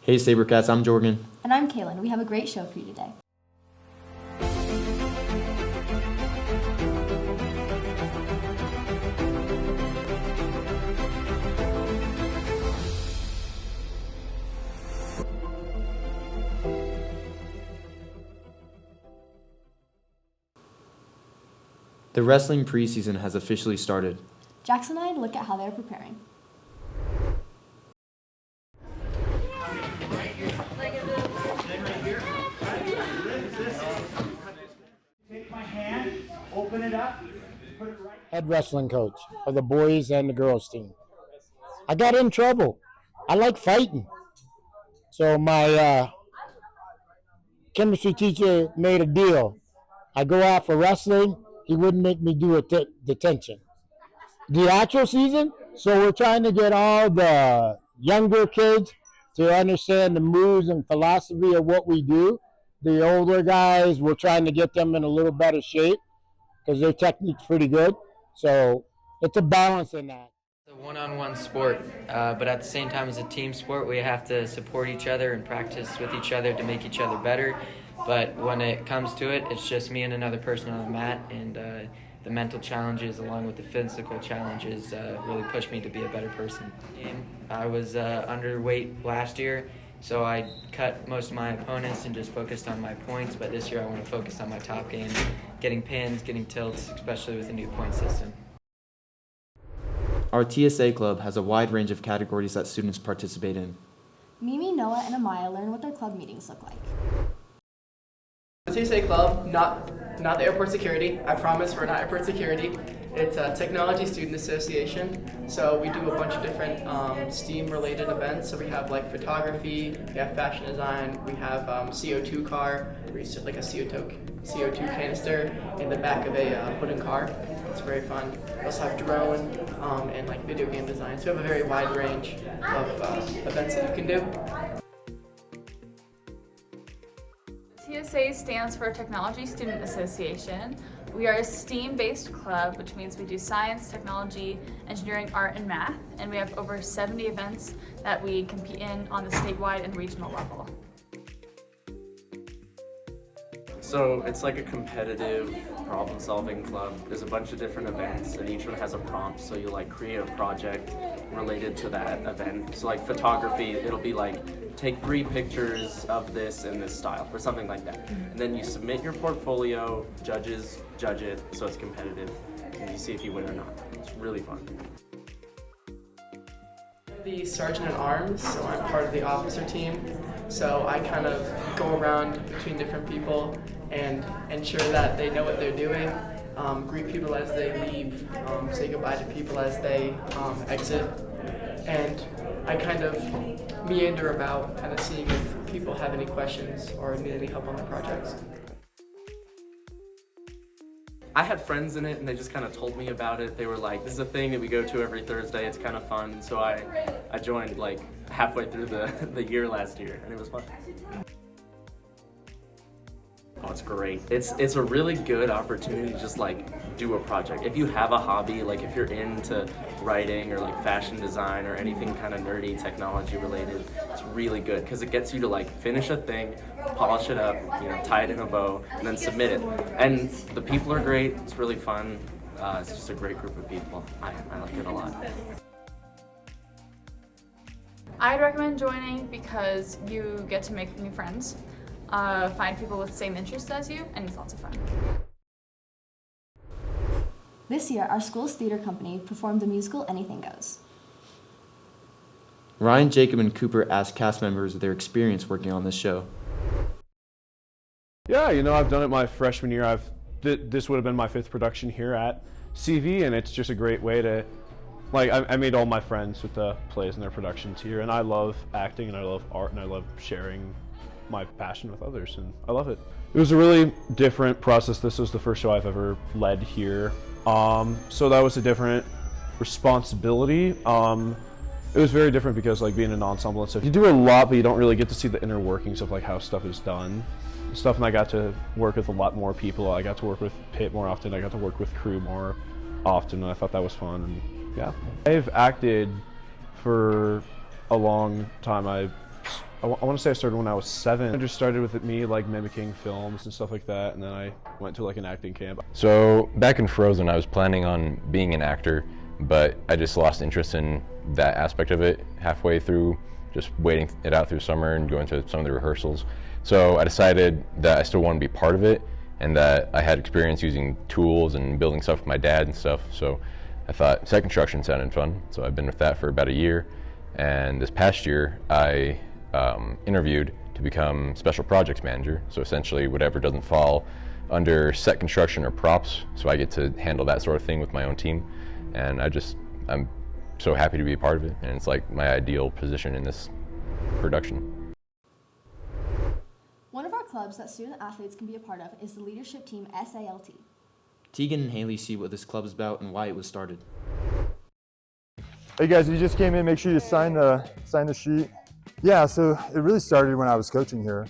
Hey Sabercats, I'm Jorgen. And I'm Kaylin. We have a great show for you today. The wrestling preseason has officially started. Jackson and I look at how they're preparing. Take my hand, open it up, put it right. Head wrestling coach of the boys and the girls team. I got in trouble. I like fighting. So my chemistry teacher made a deal. I go out for wrestling, he wouldn't make me do a detention. The actual season, so we're trying to get all the younger kids to understand the moves and philosophy of what we do. The older guys, we're trying to get them in a little better shape because their technique's pretty good. So it's a balance in that. It's a one-on-one sport, but at the same time as a team sport, we have to support each other and practice with each other to make each other better. But when it comes to it, it's just me and another person on the mat, and the mental challenges along with the physical challenges really pushed me to be a better person. I was underweight last year, so I cut most of my opponents and just focused on my points, but this year I want to focus on my top game, getting pins, getting tilts, especially with the new point system. Our TSA club has a wide range of categories that students participate in. Mimi, Noah, and Amaya learn what their club meetings look like. The TSA Club, not the airport security. I promise we're not airport security. It's a Technology Student Association. So we do a bunch of different STEAM-related events. So we have like photography, we have fashion design, we have CO2 car, where you sit like a CO2 canister in the back of a wooden car. It's very fun. We also have drone and like video game design. So we have a very wide range of events that you can do. TSA stands for Technology Student Association. We are a STEAM-based club, which means we do science, technology, engineering, art, and math, and we have over 70 events that we compete in on the statewide and regional level. So it's like a competitive problem-solving club. There's a bunch of different events, and each one has a prompt, so you like create a project related to that event. So like photography, it'll be like, take 3 pictures of this in this style, or something like that. And then you submit your portfolio, judges judge it, so it's competitive, and you see if you win or not. It's really fun. The sergeant at arms, so I'm part of the officer team. So I kind of go around between different people and ensure that they know what they're doing, greet people as they leave, say goodbye to people as they exit, and I kind of meander about, kind of seeing if people have any questions or need any help on their projects. I had friends in it and they just kind of told me about it. They were like, this is a thing that we go to every Thursday, it's kind of fun. So I joined like halfway through the year last year, and it was fun. Oh, it's great. It's a really good opportunity to just like do a project. If you have a hobby, like if you're into writing or like fashion design or anything kind of nerdy technology related, it's really good because it gets you to like finish a thing, polish it up, you know, tie it in a bow, and then submit it. And the people are great. It's really fun. It's just a great group of people. I like it a lot. I'd recommend joining because you get to make new friends, find people with the same interests as you, and it's lots of fun. This year, our school's theater company performed the musical Anything Goes. Ryan, Jacob, and Cooper asked cast members their experience working on this show. Yeah, you know, I've done it my freshman year. This would have been my 5th production here at CV, and it's just a great way to, like, I made all my friends with the plays and their productions here, and I love acting, and I love art, and I love sharing my passion with others, and I love it. It was a really different process. This was the first show I've ever led here, so that was a different responsibility. It was very different because, like, being an ensemble and stuff, you do a lot, but you don't really get to see the inner workings of like how stuff is done. And I got to work with a lot more people. I got to work with Pitt more often. I got to work with crew more often, and I thought that was fun. And yeah, I've acted for a long time. I I want to say I started when I was 7. I just started with me like mimicking films and stuff like that, and then I went to like an acting camp. So back in Frozen, I was planning on being an actor, but I just lost interest in that aspect of it halfway through, just waiting it out through summer and going to some of the rehearsals. So I decided that I still want to be part of it, and that I had experience using tools and building stuff with my dad and stuff. So I thought set construction sounded fun, so I've been with that for about a year. And this past year, I interviewed to become special projects manager. So essentially whatever doesn't fall under set construction or props, so I get to handle that sort of thing with my own team. And I'm so happy to be a part of it, and it's like my ideal position in this production. One of our clubs that student athletes can be a part of is the leadership team SALT. Tegan and Haley see what this club is about and why it was started. Hey guys, if you just came in, make sure you sign the sheet. Yeah, so it really started when I was coaching here.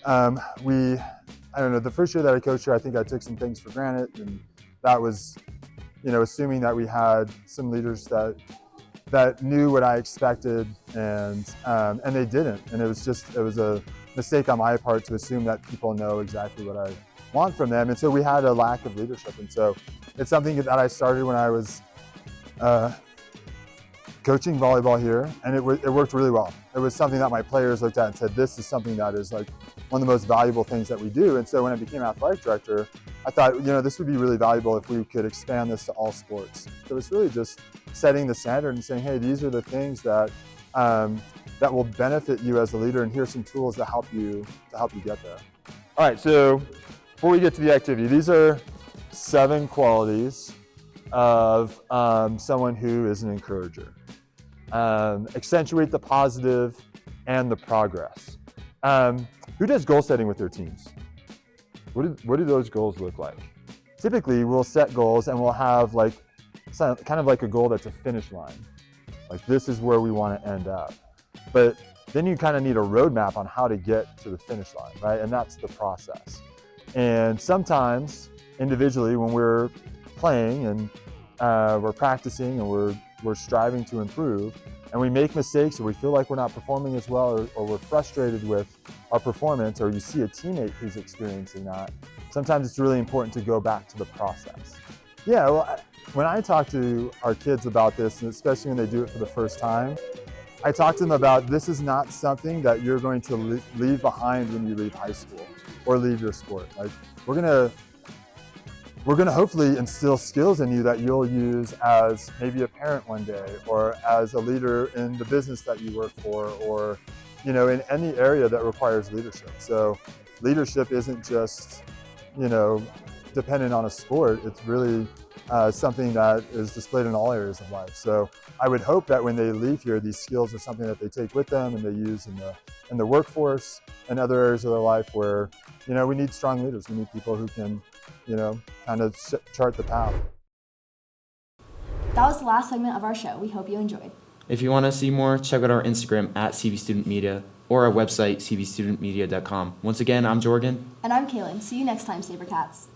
I don't know, the first year that I coached here, I think I took some things for granted, and that was, assuming that we had some leaders that knew what I expected, and they didn't. And it was a mistake on my part to assume that people know exactly what I want from them. And so we had a lack of leadership. And so it's something that I started when I was coaching volleyball here, and it worked really well. It was something that my players looked at and said, this is something that is like one of the most valuable things that we do. And so when I became athletic director, I thought, this would be really valuable if we could expand this to all sports. So it's really just setting the standard and saying, hey, these are the things that that will benefit you as a leader, and here's some tools to help you get there. All right, so before we get to the activity, these are 7 qualities of someone who is an encourager. Accentuate the positive and the progress. Who does goal setting with their teams? What do those goals look like? Typically, we'll set goals and we'll have kind of like a goal that's a finish line. Like, this is where we want to end up. But then you kind of need a roadmap on how to get to the finish line, right? And that's the process. And sometimes, individually, when we're playing and we're practicing and we're striving to improve, and we make mistakes or we feel like we're not performing as well, or we're frustrated with our performance, or you see a teammate who's experiencing that, sometimes it's really important to go back to the process. Yeah, well, when I talk to our kids about this, and especially when they do it for the first time, I talk to them about, this is not something that you're going to leave behind when you leave high school or leave your sport. Like, we're gonna hopefully instill skills in you that you'll use as maybe a parent one day, or as a leader in the business that you work for, or in any area that requires leadership. So leadership isn't just dependent on a sport. It's really something that is displayed in all areas of life. So I would hope that when they leave here, these skills are something that they take with them and they use in the workforce and other areas of their life where we need strong leaders. We need people who can kind of chart the path. That was the last segment of our show. We hope you enjoyed. If you want to see more, check out our Instagram at CVStudentMedia or our website, cvstudentmedia.com. Once again, I'm Jorgen. And I'm Kaylin. See you next time, Sabercats.